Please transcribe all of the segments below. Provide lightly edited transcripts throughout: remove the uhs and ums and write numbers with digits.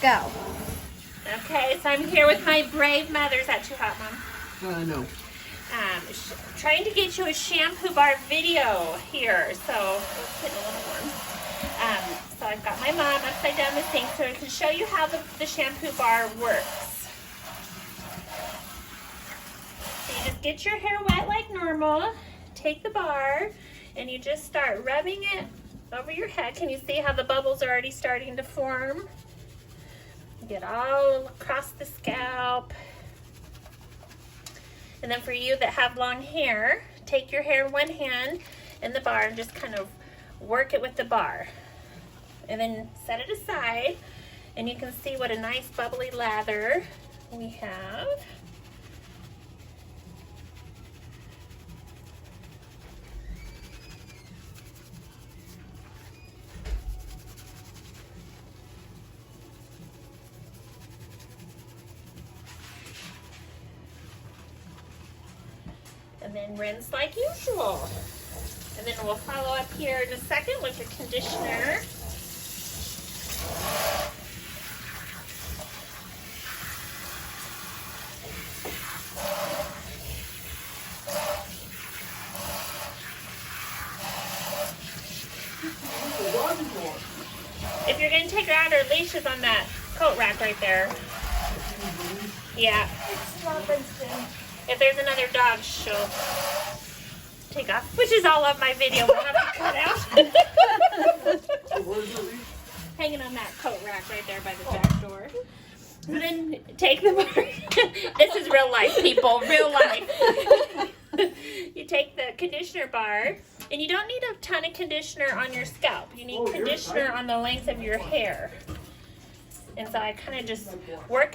Go. Okay, so I'm here with my brave mother. Is that too hot, Mom? No. Trying to get you a shampoo bar video here. So it's getting a little warm. So I've got my mom upside down the sink so I can show you how the shampoo bar works. So you just get your hair wet like normal, take the bar, and you just start rubbing it over your head. Can you see how the bubbles are already starting to form? Get all across the scalp. And then for you that have long hair, take your hair in one hand and the bar and just kind of work it with the bar. And then set it aside and you can see what a nice bubbly lather we have. And then rinse like usual. And then we'll follow up here in a second with your conditioner. If you're going to take her out, her leash is on that coat rack right there. Yeah. If there's another dog, she'll take off, which is all of my video. We'll have to cut out. Hanging on that coat rack right there by the back door. So then take the bar. This is real life, people, real life. You take the conditioner bar, and you don't need a ton of conditioner on your scalp. You need conditioner on the length of your hair. And so I kind of just work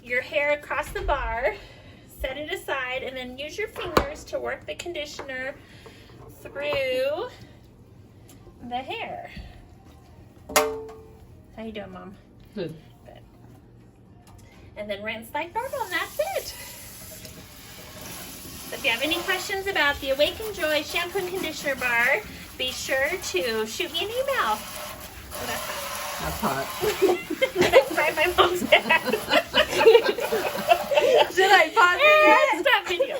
your hair across the bar. Set it aside and then use your fingers to work the conditioner through the hair. How you doing, Mom? Good. Good. And then rinse like normal and that's it. So if you have any questions about the Awaken Joy Shampoo and Conditioner Bar, be sure to shoot me an email. Oh, that's hot. That's by my mom's dad. Should I pause it? Stop video.